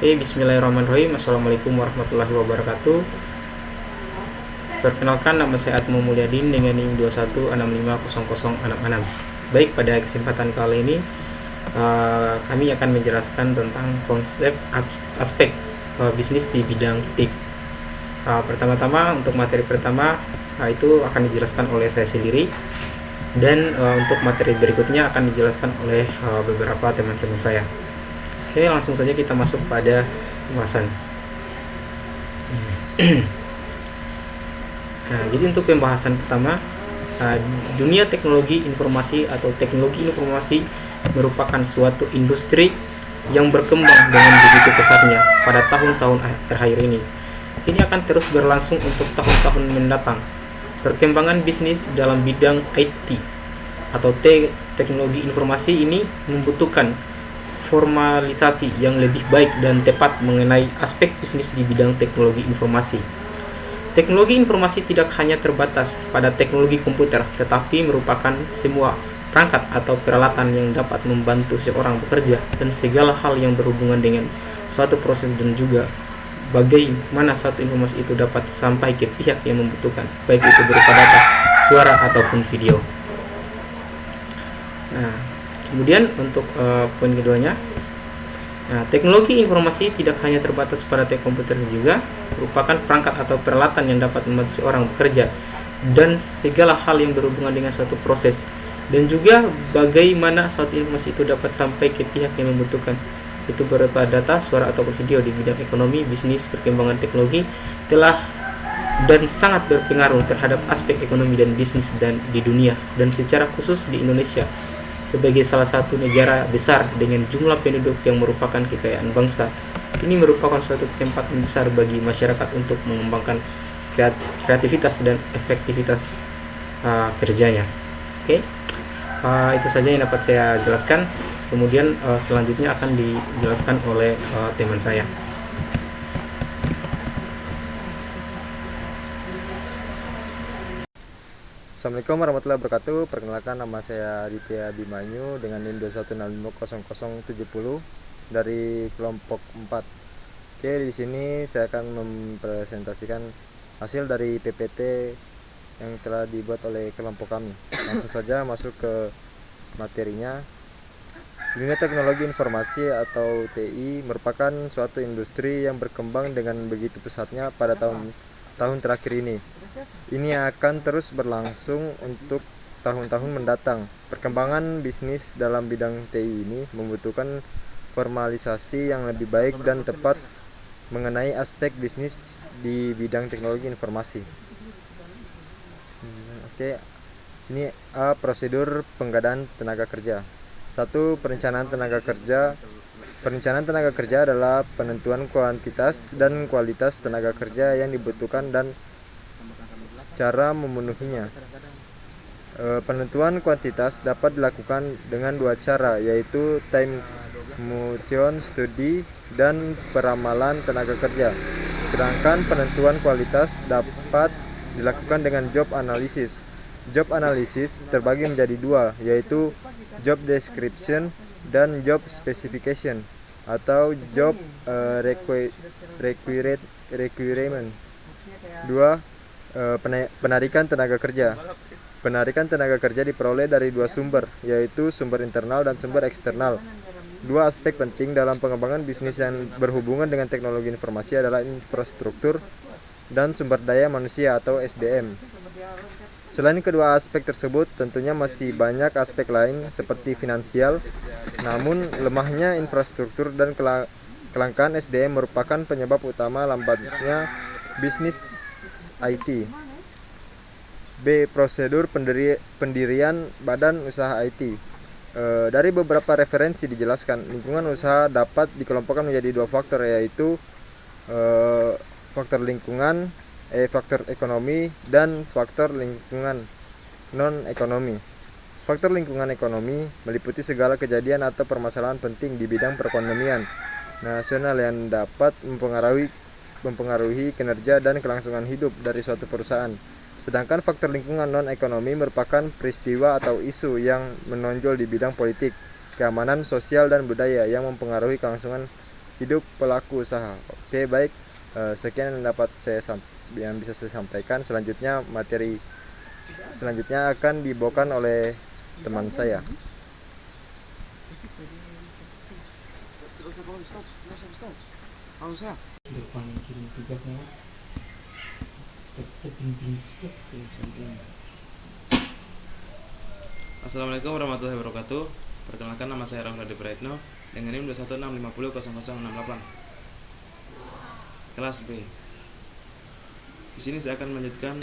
Bismillahirrahmanirrahim. Assalamualaikum warahmatullahi wabarakatuh. Perkenalkan, nama saya Atmo Mulyadin dengan NIM 21650066. Baik, pada kesempatan kali ini kami akan menjelaskan tentang konsep aspek bisnis di bidang TIC. Pertama-tama, untuk materi pertama itu akan dijelaskan oleh saya sendiri, dan untuk materi berikutnya akan dijelaskan oleh beberapa teman-teman saya. Oke, langsung saja kita masuk pada pembahasan. Nah, jadi untuk pembahasan pertama, dunia teknologi informasi atau teknologi informasi merupakan suatu industri yang berkembang dengan begitu pesatnya pada tahun-tahun terakhir ini. Ini akan terus berlangsung untuk tahun-tahun mendatang. Perkembangan bisnis dalam bidang IT atau teknologi informasi ini membutuhkan formalisasi yang lebih baik dan tepat mengenai aspek bisnis di bidang teknologi informasi. Teknologi informasi tidak hanya terbatas pada teknologi komputer, tetapi merupakan semua perangkat atau peralatan yang dapat membantu seorang bekerja dan segala hal yang berhubungan dengan suatu proses, dan juga bagaimana suatu informasi itu dapat sampai ke pihak yang membutuhkan, baik itu berupa data, suara, ataupun video. Nah, kemudian untuk poin keduanya, teknologi informasi tidak hanya terbatas pada komputer, juga merupakan perangkat atau peralatan yang dapat membantu seorang bekerja dan segala hal yang berhubungan dengan suatu proses, dan juga bagaimana suatu informasi itu dapat sampai ke pihak yang membutuhkan, itu berupa data, suara, ataupun video. Di bidang ekonomi, bisnis, perkembangan teknologi telah dan sangat berpengaruh terhadap aspek ekonomi dan bisnis dan di dunia, dan secara khusus di Indonesia sebagai salah satu negara besar dengan jumlah penduduk yang merupakan kekayaan bangsa. Ini merupakan suatu kesempatan besar bagi masyarakat untuk mengembangkan kreativitas dan efektivitas kerjanya. Oke, itu saja yang dapat saya jelaskan. Kemudian selanjutnya akan dijelaskan oleh teman saya. Assalamualaikum warahmatullahi wabarakatuh. Perkenalkan, nama saya Aditya Bimanyu dengan NIM 21650070 dari kelompok 4. Oke, di sini saya akan mempresentasikan hasil dari PPT yang telah dibuat oleh kelompok kami. Langsung saja masuk ke materinya. Dunia teknologi informasi atau TI merupakan suatu industri yang berkembang dengan begitu pesatnya pada tahun terakhir ini. Ini akan terus berlangsung untuk tahun-tahun mendatang. Perkembangan bisnis dalam bidang TI ini membutuhkan formalisasi yang lebih baik dan tepat mengenai aspek bisnis di bidang teknologi informasi. Oke, sini prosedur pengadaan tenaga kerja. 1. Perencanaan tenaga kerja. Perencanaan tenaga kerja adalah penentuan kuantitas dan kualitas tenaga kerja yang dibutuhkan dan cara memenuhinya. Penentuan kuantitas dapat dilakukan dengan dua cara, yaitu time mutation study dan peramalan tenaga kerja. Sedangkan penentuan kualitas dapat dilakukan dengan job analysis. Job analysis terbagi menjadi dua, yaitu job description dan job specification atau job requirement. 2. Penarikan tenaga kerja. Penarikan tenaga kerja diperoleh dari dua sumber, yaitu sumber internal dan sumber eksternal. Dua aspek penting dalam pengembangan bisnis yang berhubungan dengan teknologi informasi adalah infrastruktur dan sumber daya manusia atau SDM. Selain kedua aspek tersebut, tentunya masih banyak aspek lain seperti finansial. Namun, lemahnya infrastruktur dan kelangkaan SDM merupakan penyebab utama lambatnya bisnis IT. B. Prosedur pendirian badan usaha IT. Dari beberapa referensi dijelaskan, lingkungan usaha dapat dikelompokkan menjadi dua faktor, yaitu faktor lingkungan, faktor ekonomi, dan faktor lingkungan non-ekonomi. Faktor lingkungan ekonomi meliputi segala kejadian atau permasalahan penting di bidang perekonomian nasional yang dapat mempengaruhi kinerja dan kelangsungan hidup dari suatu perusahaan. Sedangkan faktor lingkungan non-ekonomi merupakan peristiwa atau isu yang menonjol di bidang politik, keamanan, sosial, dan budaya yang mempengaruhi kelangsungan hidup pelaku usaha. Oke, baik. Sekian yang bisa saya sampaikan. Materi selanjutnya akan dibawakan oleh teman saya. Depan kirim tugasnya. Assalamualaikum warahmatullahi wabarakatuh. Perkenalkan, nama saya Ramli Praetno dengan NIM 216500068. Kelas B. Di sini saya akan melanjutkan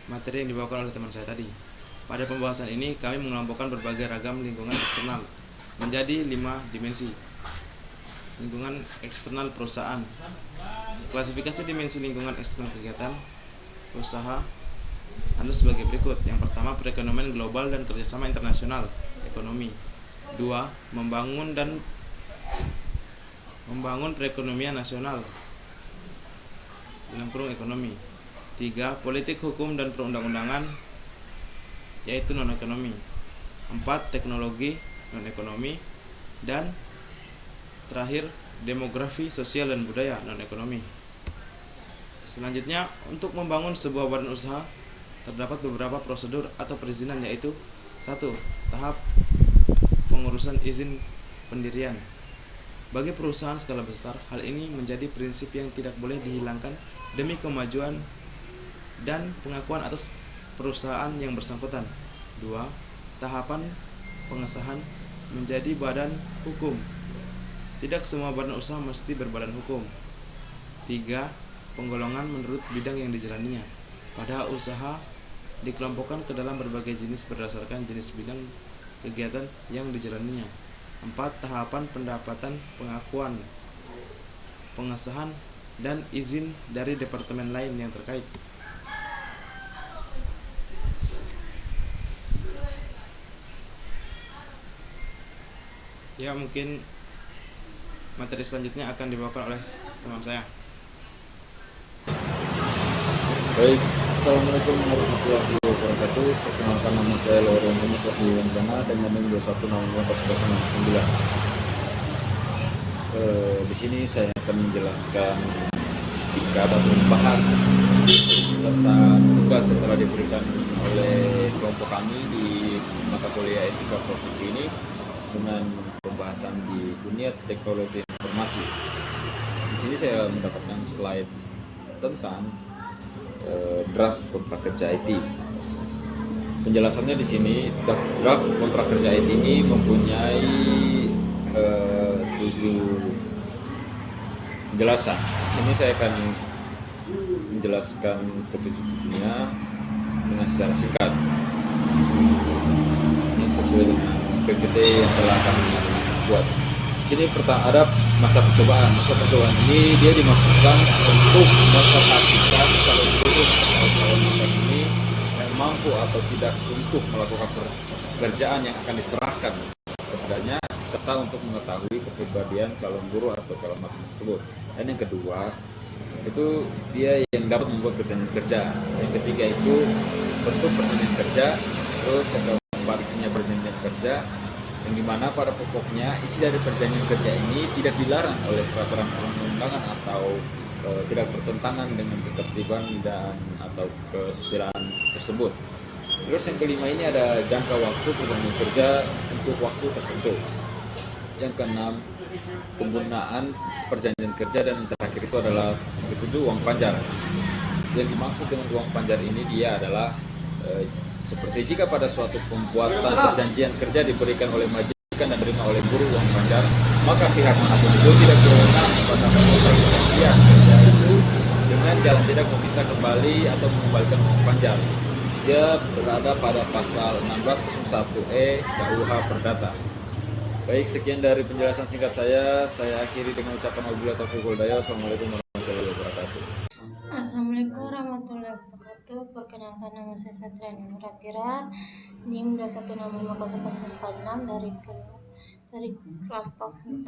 materi yang dibawakan oleh teman saya tadi. Pada pembahasan ini kami mengelompokkan berbagai ragam lingkungan eksternal menjadi 5 dimensi. Lingkungan eksternal perusahaan. Klasifikasi dimensi lingkungan eksternal kegiatan usaha ada sebagai berikut. Yang pertama, perekonomian global dan kerjasama internasional ekonomi. 2. Membangun perekonomian nasional dalam kurung ekonomi. 3. Politik, hukum, dan perundang-undangan yaitu non-ekonomi. 4. Teknologi non-ekonomi. Dan terakhir, demografi, sosial, dan budaya non-ekonomi. Selanjutnya, untuk membangun sebuah badan usaha terdapat beberapa prosedur atau perizinan, yaitu 1. Tahap pengurusan izin pendirian. Bagi perusahaan skala besar, hal ini menjadi prinsip yang tidak boleh dihilangkan demi kemajuan dan pengakuan atas perusahaan yang bersangkutan. 2. Tahapan pengesahan menjadi badan hukum. Tidak semua badan usaha mesti berbadan hukum. 3. Penggolongan menurut bidang yang dijalaninya. Pada usaha dikelompokkan ke dalam berbagai jenis berdasarkan jenis bidang kegiatan yang dijalaninya. 4. Tahapan pendapatan, pengakuan, pengesahan, dan izin dari departemen lain yang terkait. Ya, mungkin materi selanjutnya akan dibawakan oleh teman saya. Baik, Assalamualaikum warahmatullahi wabarakatuh. Perkenalkan, nama saya Loren Muhammad Wendana dengan NIM 2165009. Di sini saya akan menjelaskan singkat atau membahas tentang tugas yang telah diberikan oleh kelompok kami di mata kuliah etika profesi ini dengan pembahasan di dunia teknologi informasi. Di sini saya mendapatkan slide tentang draft kontrak kerja IT. Penjelasannya di sini, draft kontrak kerja IT ini mempunyai 7 penjelasan. Di sini saya akan menjelaskan ketujuh-tujuhnya dengan secara singkat, yang sesuai dengan PPT yang telah kami buat. Di sini ada masa percobaan. Masa percobaan ini dia dimaksudkan untuk memperhatikan kalau seluruh calon ini mampu atau tidak untuk melakukan pekerjaan yang akan diserahkan kepadanya, serta untuk mengetahui kepribadian calon buruh atau calon magang tersebut. Dan yang kedua, itu dia yang dapat membuat perjanjian kerja. Yang ketiga itu bentuk perjanjian kerja. Terus yang keempat, isinya perjanjian kerja, yang dimana pada pokoknya isi dari perjanjian kerja ini tidak dilarang oleh peraturan perundang-undangan atau tidak bertentangan dengan ketertiban dan atau kesusilaan tersebut. Terus yang kelima ini ada jangka waktu perjanjian kerja untuk waktu tertentu. Yang keenam, penggunaan perjanjian kerja, dan yang terakhir itu adalah ketujuh, uang panjar. Yang dimaksud dengan uang panjar ini dia adalah seperti jika pada suatu pembuatan perjanjian kerja diberikan oleh majikan dan diterima oleh buruh uang panjar, maka pihak manapun itu tidak berwenang pada pembuatan perjanjian kerja itu dengan jalan tidak meminta kembali atau mengembalikan uang panjar. Dia berada pada pasal 1601E KUH Perdata. Baik, sekian dari penjelasan singkat saya. Saya akhiri dengan ucapan wabillahi taufiq wal hidayah. Assalamualaikum warahmatullahi wabarakatuh. Assalamualaikum warahmatullahi wabarakatuh. Perkenalkan, nama saya Satriani Nuratira, NIM 2165046 dari kelompok 4.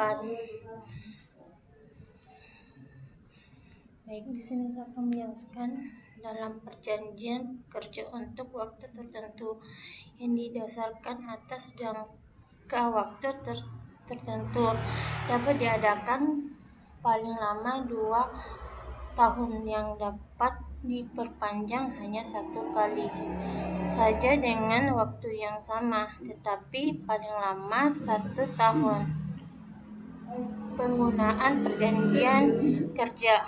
Baik, di sini saya akan menjelaskan dalam perjanjian kerja untuk waktu tertentu yang didasarkan atas jangka waktu tertentu. Dapat diadakan paling lama 2 tahun yang dapat diperpanjang hanya 1 kali saja dengan waktu yang sama, tetapi paling lama 1 tahun. Penggunaan perjanjian kerja.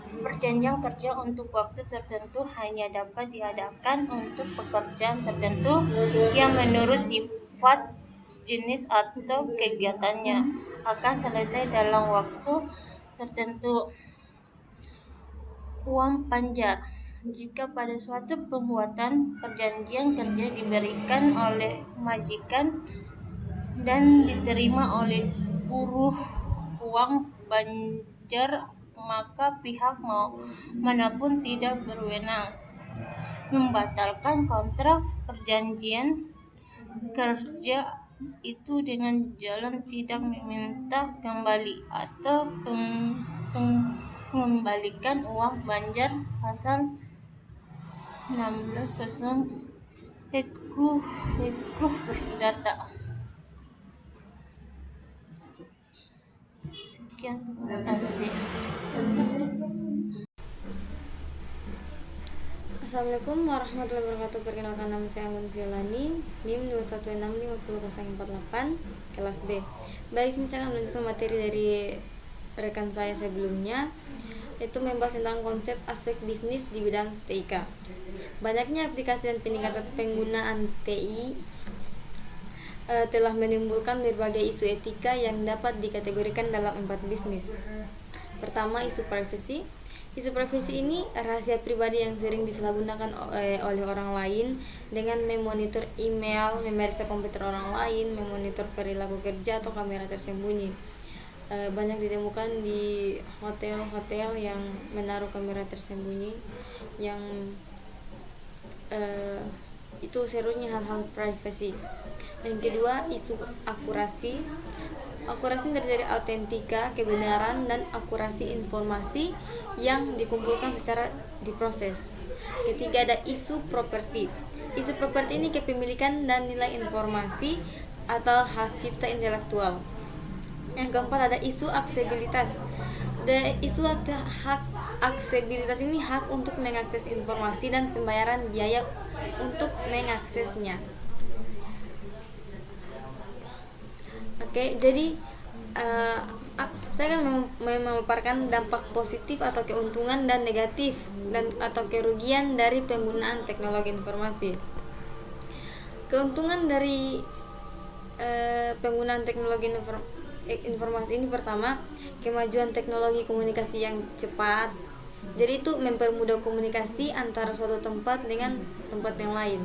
Perjanjian kerja untuk waktu tertentu hanya dapat diadakan untuk pekerjaan tertentu yang menurut sifat, jenis, atau kegiatannya akan selesai dalam waktu tertentu. Uang panjar. Jika pada suatu pembuatan perjanjian kerja diberikan oleh majikan dan diterima oleh buruh uang panjar, maka pihak manapun tidak berwenang membatalkan kontrak perjanjian kerja itu dengan jalan tidak meminta kembali atau mengembalikan uang panjar. Pasal 16 Ekuh Perdata. Sekian, terima kasih. Assalamualaikum warahmatullahi wabarakatuh. Perkenalkan, nama saya Anggun Violani, NIM 2165048, kelas B. Baik, sini saya akan melanjutkan materi dari rekan saya sebelumnya, yaitu membahas tentang konsep aspek bisnis di bidang TIK. Banyaknya aplikasi dan peningkatan penggunaan TI telah menimbulkan berbagai isu etika yang dapat dikategorikan dalam 4 bisnis. Pertama, isu privacy. Isu privasi ini rahasia pribadi yang sering disalahgunakan oleh orang lain dengan memonitor email, memeriksa komputer orang lain, memonitor perilaku kerja atau kamera tersembunyi. Banyak ditemukan di hotel-hotel yang menaruh kamera tersembunyi yang itu serunya hal-hal privasi. Yang kedua, isu akurasi. Akurasi terdiri dari autentika, kebenaran, dan akurasi informasi yang dikumpulkan secara diproses. Ketiga, ada isu properti. Isu properti ini kepemilikan dan nilai informasi atau hak cipta intelektual. Yang keempat, ada isu aksesibilitas. Isu hak aksesibilitas ini hak untuk mengakses informasi dan pembayaran biaya untuk mengaksesnya. Oke, jadi saya akan memaparkan dampak positif atau keuntungan dan negatif atau kerugian dari penggunaan teknologi informasi. Keuntungan dari penggunaan teknologi informasi ini, pertama, kemajuan teknologi komunikasi yang cepat. Jadi itu mempermudah komunikasi antara suatu tempat dengan tempat yang lain.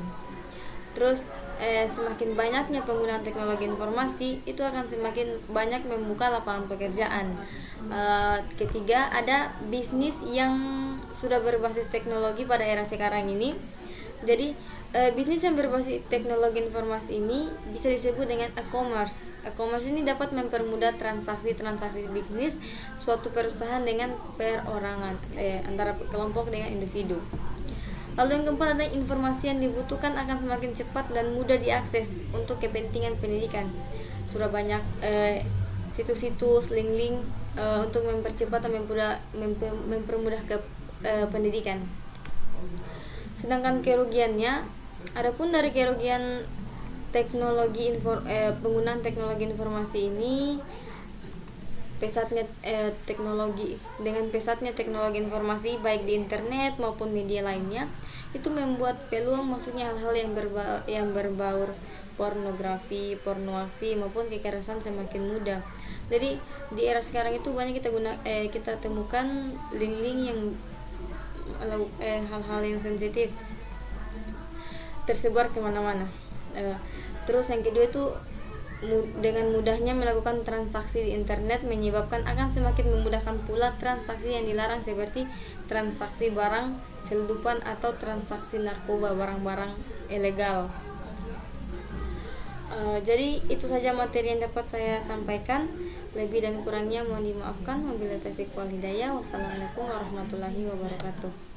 Terus semakin banyaknya penggunaan teknologi informasi, itu akan semakin banyak membuka lapangan pekerjaan. Ketiga, ada bisnis yang sudah berbasis teknologi pada era sekarang ini. Jadi bisnis yang berbasis teknologi informasi ini bisa disebut dengan e-commerce. E-commerce ini dapat mempermudah transaksi bisnis suatu perusahaan dengan perorangan, antara kelompok dengan individu. Lalu yang keempat, ada informasi yang dibutuhkan akan semakin cepat dan mudah diakses untuk kepentingan pendidikan. Sudah banyak situs-situs, link-link untuk mempercepat atau mempermudah pendidikan. Sedangkan kerugiannya, adapun dari kerugian penggunaan teknologi informasi ini, pesatnya teknologi informasi baik di internet maupun media lainnya, itu membuat peluang masuknya hal-hal yang berbau pornografi, pornoaksi maupun kekerasan semakin mudah. Jadi di era sekarang itu banyak kita temukan link-link yang hal-hal yang sensitif tersebar kemana-mana. Terus yang kedua itu, dengan mudahnya melakukan transaksi di internet menyebabkan akan semakin memudahkan pula transaksi yang dilarang seperti transaksi barang selundupan atau transaksi narkoba, barang-barang ilegal. Jadi itu saja materi yang dapat saya sampaikan. Lebih dan kurangnya mohon dimaafkan. Wabillahi taufiq wal hidayah. Wassalamualaikum warahmatullahi wabarakatuh.